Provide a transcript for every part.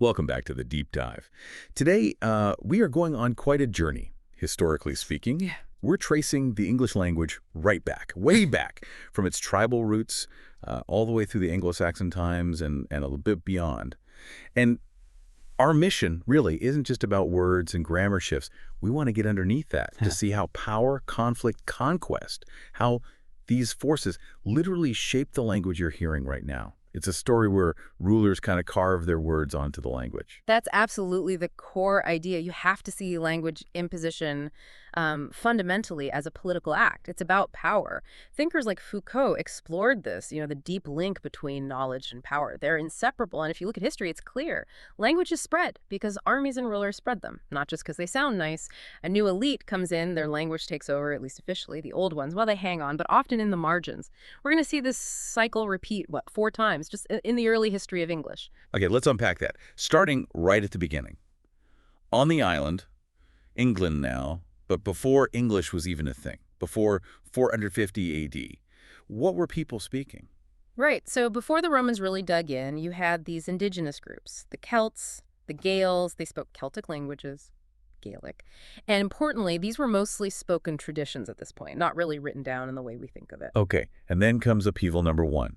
Welcome back to the Deep Dive. Today, we are going on quite a journey, historically speaking. Yeah. We're tracing the English language right back, way back, from its tribal roots all the way through the Anglo-Saxon times and a little bit beyond. And our mission really isn't just about words and grammar shifts. We want to get underneath that to see how power, conflict, conquest, how these forces literally shape the language you're hearing right now. It's a story where rulers kind of carve their words onto the language. That's absolutely the core idea. You have to see language imposition fundamentally as a political act. It's about power. Thinkers like Foucault explored this, the deep link between knowledge and power. They're inseparable. And if you look at history, it's clear. Language is spread because armies and rulers spread them, not just because they sound nice. A new elite comes in, their language takes over, at least officially. The old ones, well, they hang on, but often in the margins. We're going to see this cycle repeat, 4 times, just in the early history of English. Okay, let's unpack that. Starting right at the beginning. On the island, England now, but before English was even a thing, before 450 AD, what were people speaking? Right. So before the Romans really dug in, you had these indigenous groups, the Celts, the Gaels. They spoke Celtic languages, Gaelic. And importantly, these were mostly spoken traditions at this point, not really written down in the way we think of it. Okay, and then comes upheaval number 1,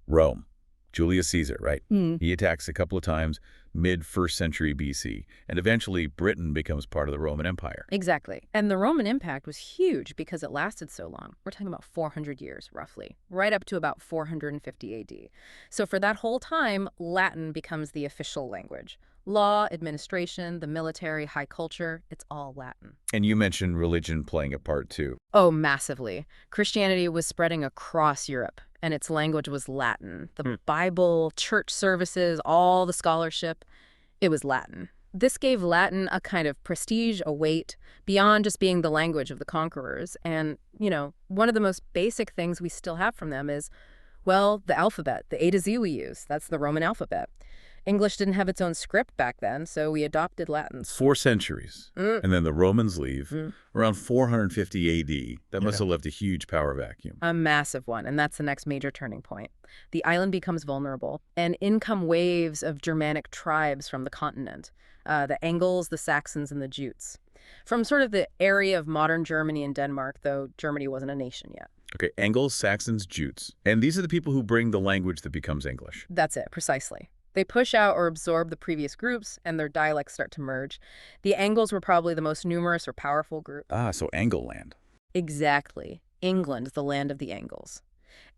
Rome. Julius Caesar, right? He attacks a couple of times mid-1st century BC, and eventually Britain becomes part of the Roman Empire. Exactly. And the Roman impact was huge because it lasted so long. We're talking about 400 years, roughly, right up to about 450 AD. So for that whole time, Latin becomes the official language. Law, administration, the military, high culture, it's all Latin. And you mentioned religion playing a part too. Oh, massively. Christianity was spreading across Europe, and its language was Latin. The Bible, church services, all the scholarship, it was Latin. This gave Latin a kind of prestige, a weight, beyond just being the language of the conquerors. And, one of the most basic things we still have from them is, well, the alphabet, the A to Z we use. That's the Roman alphabet. English didn't have its own script back then, so we adopted Latin. 4 centuries, and then the Romans leave around 450 AD. That must have left a huge power vacuum. A massive one, and that's the next major turning point. The island becomes vulnerable, and in come waves of Germanic tribes from the continent, the Angles, the Saxons, and the Jutes. From sort of the area of modern Germany and Denmark, though Germany wasn't a nation yet. Okay, Anglo-Saxons, Jutes. And these are the people who bring the language that becomes English. That's it, precisely. They push out or absorb the previous groups, and their dialects start to merge. The Angles were probably the most numerous or powerful group. Ah, so Angleland. Exactly. England, the land of the Angles.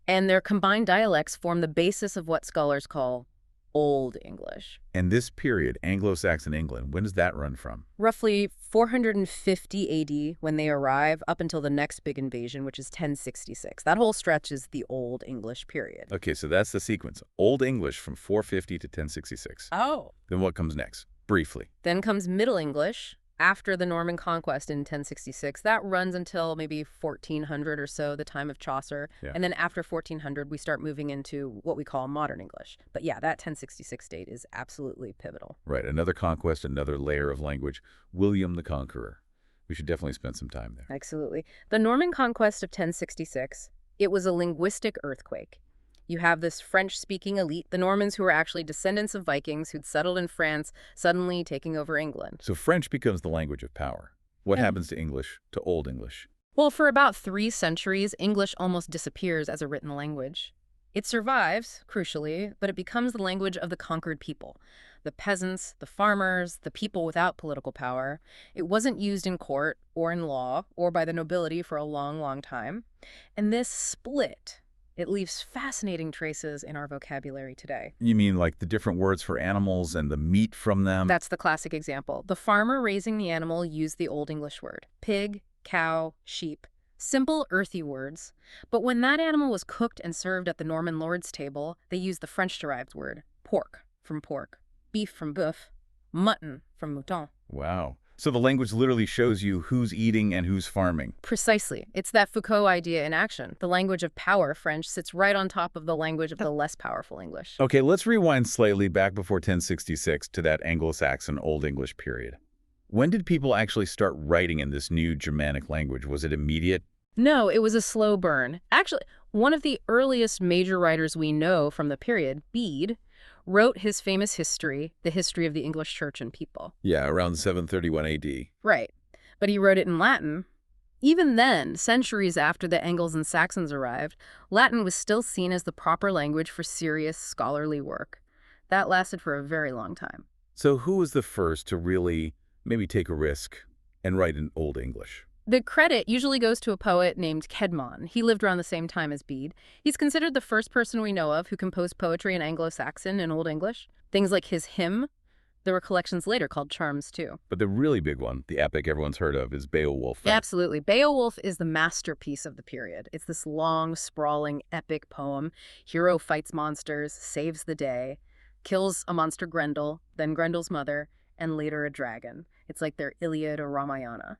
And their combined dialects form the basis of what scholars call Old English. And this period, Anglo-Saxon England, when does that run from? Roughly 450 AD when they arrive, up until the next big invasion, which is 1066. That whole stretch is the Old English period. Okay, so that's the sequence. Old English from 450 to 1066. Oh. Then what comes next? Briefly. Then comes Middle English. After the Norman conquest in 1066, that runs until maybe 1400 or so, the time of Chaucer. Yeah. And then after 1400, we start moving into what we call Modern English. But yeah, that 1066 date is absolutely pivotal. Right, another conquest, another layer of language. William the Conqueror. We should definitely spend some time there. Absolutely. The Norman conquest of 1066, it was a linguistic earthquake. You have this French-speaking elite, the Normans, who were actually descendants of Vikings who'd settled in France, suddenly taking over England. So French becomes the language of power. What happens to English, to Old English? Well, for about 3 centuries, English almost disappears as a written language. It survives, crucially, but it becomes the language of the conquered people. The peasants, the farmers, the people without political power. It wasn't used in court or in law or by the nobility for a long, long time. And this split, it leaves fascinating traces in our vocabulary today. You mean like the different words for animals and the meat from them? That's the classic example. The farmer raising the animal used the Old English word. Pig, cow, sheep. Simple, earthy words. But when that animal was cooked and served at the Norman lord's table, they used the French-derived word. Pork, from pork. Beef, from boeuf. Mutton, from mouton. Wow. So the language literally shows you who's eating and who's farming. Precisely. It's that Foucault idea in action. The language of power, French, sits right on top of the language of the less powerful English. Okay, let's rewind slightly back before 1066 to that Anglo-Saxon Old English period. When did people actually start writing in this new Germanic language? Was it immediate? No, it was a slow burn. Actually, one of the earliest major writers we know from the period, Bede, wrote his famous history, The History of the English Church and People. Yeah, around 731 AD. Right. But he wrote it in Latin. Even then, centuries after the Angles and Saxons arrived, Latin was still seen as the proper language for serious scholarly work. That lasted for a very long time. So who was the first to really maybe take a risk and write in Old English? The credit usually goes to a poet named Cædmon. He lived around the same time as Bede. He's considered the first person we know of who composed poetry in Anglo-Saxon and Old English. Things like his hymn. There were collections later called charms, too. But the really big one, the epic everyone's heard of, is Beowulf. Right? Absolutely. Beowulf is the masterpiece of the period. It's this long, sprawling, epic poem. Hero fights monsters, saves the day, kills a monster Grendel, then Grendel's mother, and later a dragon. It's like their Iliad or Ramayana.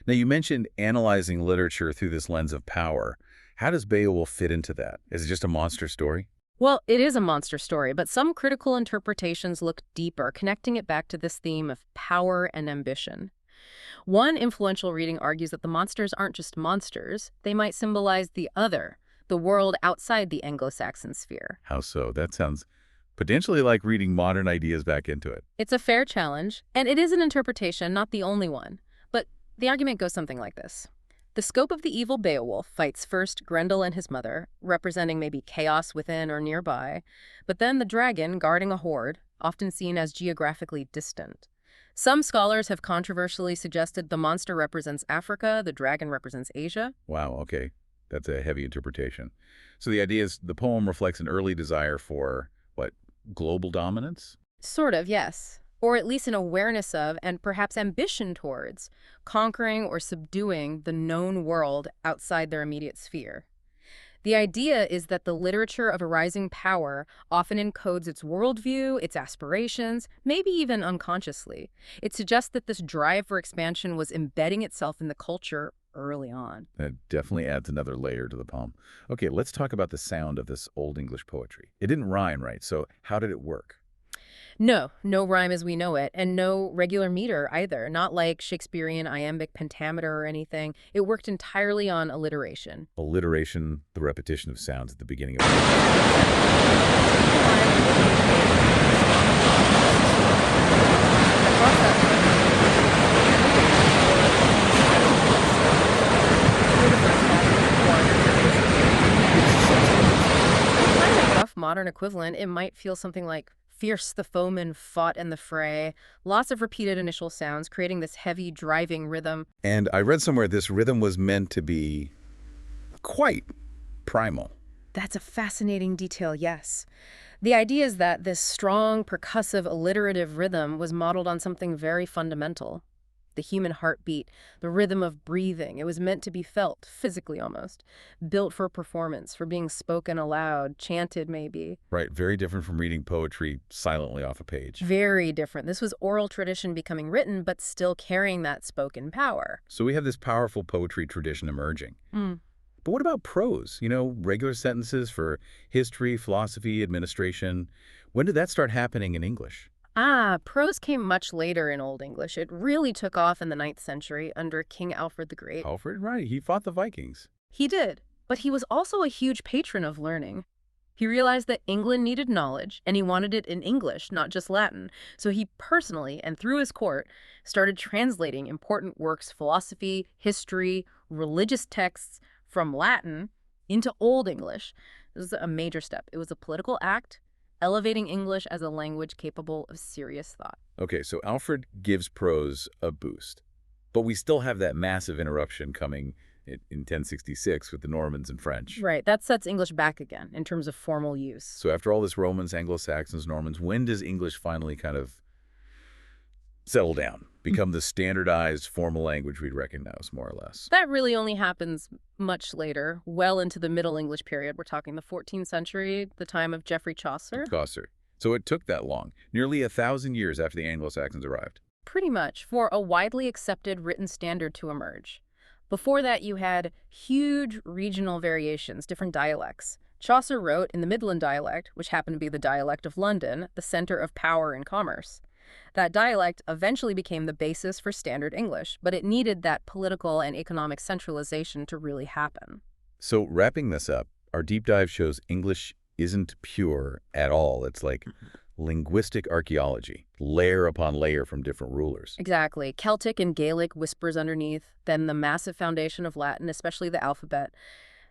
Now, you mentioned analyzing literature through this lens of power. How does Beowulf fit into that? Is it just a monster story? Well, it is a monster story, but some critical interpretations look deeper, connecting it back to this theme of power and ambition. One influential reading argues that the monsters aren't just monsters. They might symbolize the other, the world outside the Anglo-Saxon sphere. How so? That sounds potentially like reading modern ideas back into it. It's a fair challenge, and it is an interpretation, not the only one. But the argument goes something like this. The scope of the evil Beowulf fights first Grendel and his mother, representing maybe chaos within or nearby, but then the dragon guarding a horde, often seen as geographically distant. Some scholars have controversially suggested the monster represents Africa, the dragon represents Asia. Wow, okay. That's a heavy interpretation. So the idea is the poem reflects an early desire for, what, global dominance? Sort of, yes. Or at least an awareness of, and perhaps ambition towards, conquering or subduing the known world outside their immediate sphere. The idea is that the literature of a rising power often encodes its worldview, its aspirations, maybe even unconsciously. It suggests that this drive for expansion was embedding itself in the culture early on. That definitely adds another layer to the poem. Okay, let's talk about the sound of this Old English poetry. It didn't rhyme, right? So how did it work? No rhyme as we know it, and no regular meter either, not like Shakespearean iambic pentameter or anything. It worked entirely on alliteration. Alliteration, the repetition of sounds at the beginning of Rough modern equivalent, it might feel something like fierce the foeman fought in the fray. Lots of repeated initial sounds, creating this heavy, driving rhythm. And I read somewhere this rhythm was meant to be quite primal. That's a fascinating detail, yes. The idea is that this strong, percussive, alliterative rhythm was modeled on something very fundamental. The human heartbeat, the rhythm of breathing. It was meant to be felt, physically almost. Built for performance, for being spoken aloud, chanted maybe. Right, very different from reading poetry silently off a page. Very different. This was oral tradition becoming written, but still carrying that spoken power. So we have this powerful poetry tradition emerging. But what about prose? You know, regular sentences for history, philosophy, administration. When did that start happening in English? Prose came much later in Old English. It really took off in the 9th century under King Alfred the Great. Alfred, right. He fought the Vikings. He did, but he was also a huge patron of learning. He realized that England needed knowledge, and he wanted it in English, not just Latin. So he personally, and through his court, started translating important works, philosophy, history, religious texts from Latin into Old English. This was a major step. It was a political act, elevating English as a language capable of serious thought. Okay, so Alfred gives prose a boost. But we still have that massive interruption coming in 1066 with the Normans and French. Right, that sets English back again in terms of formal use. So after all this Romans, Anglo-Saxons, Normans, when does English finally kind of settle down, become the standardized formal language we'd recognize, more or less? That really only happens much later, well into the Middle English period. We're talking the 14th century, the time of Geoffrey Chaucer. Chaucer. So it took that long, nearly 1,000 years after the Anglo-Saxons arrived. Pretty much, for a widely accepted written standard to emerge. Before that, you had huge regional variations, different dialects. Chaucer wrote in the Midland dialect, which happened to be the dialect of London, the center of power and commerce. That dialect eventually became the basis for standard English, but it needed that political and economic centralization to really happen. So wrapping this up, our deep dive shows English isn't pure at all. It's like Linguistic archaeology, layer upon layer from different rulers. Exactly. Celtic and Gaelic whispers underneath, then the massive foundation of Latin, especially the alphabet,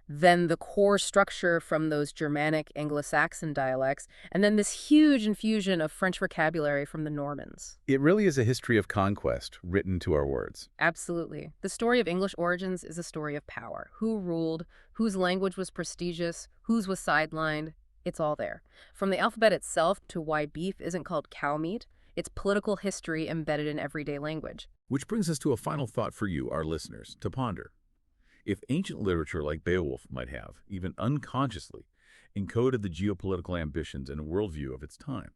then the core structure from those Germanic Anglo-Saxon dialects, and then this huge infusion of French vocabulary from the Normans. It really is a history of conquest written to our words. Absolutely. The story of English origins is a story of power. Who ruled, whose language was prestigious, whose was sidelined. It's all there. From the alphabet itself to why beef isn't called cow meat, it's political history embedded in everyday language. Which brings us to a final thought for you, our listeners, to ponder. If ancient literature like Beowulf might have, even unconsciously, encoded the geopolitical ambitions and worldview of its time,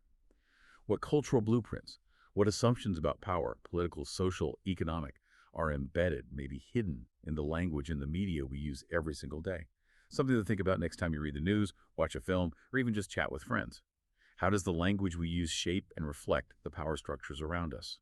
what cultural blueprints, what assumptions about power, political, social, economic, are embedded, maybe hidden, in the language and the media we use every single day? Something to think about next time you read the news, watch a film, or even just chat with friends. How does the language we use shape and reflect the power structures around us?